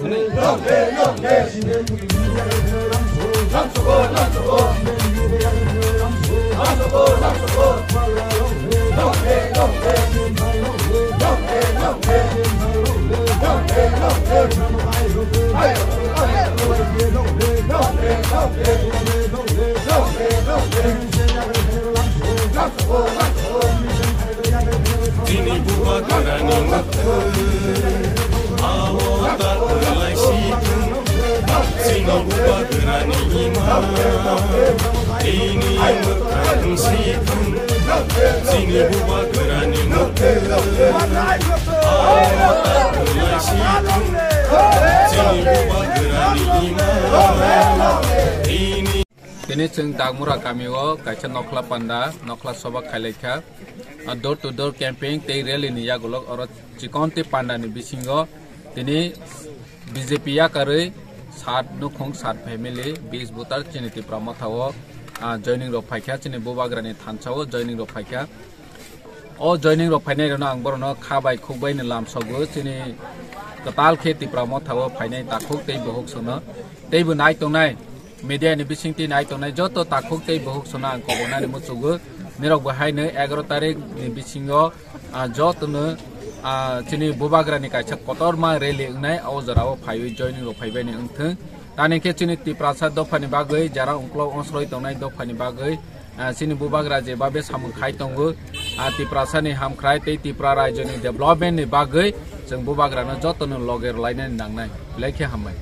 Ini buah kerani awak tak terlai situ. Sini buah kerani iman. Ini mekadung situ. Sini buah kerani awak tak terlai situ. Sini buah kerani iman. Ini Kini ceng dagmura kami wo kaca nokla panda nokla soba khalekha door to door campaign tei rally ni ya golok oro chikon te panda ni bisingo tini BJP ya kare sat nukhong sat family 20 voter chini ti pramothawo joining ro phaikha chini bobagra ni thanchawo joining ro phaikha o joining ro phainai ro ang borno khabai khukbai ni lamsago chini katal kheti pramothawo phainai takhuk tei bohok sono tei bu nai tongnai media ni bisingti nai tongnai joto takhuk tei bohok sona ang kobona ni musugo nirok bahai ne 11 tarik ni bisingo joto no chini bobagra ni kaisa kotor ma rally ngai au jarao phaiwi joining ro phaibai ni ungthung tani ke chini tiprasa dofani bagai jara ungklo onsroi tongnai dofani bagai chini bobagra je babe samung khai tongo tiprasa ni hamkhrai tei tipra rajyo ni development ni bagai jeng bobagra no joto no loger lainai nangnai lekhe hamai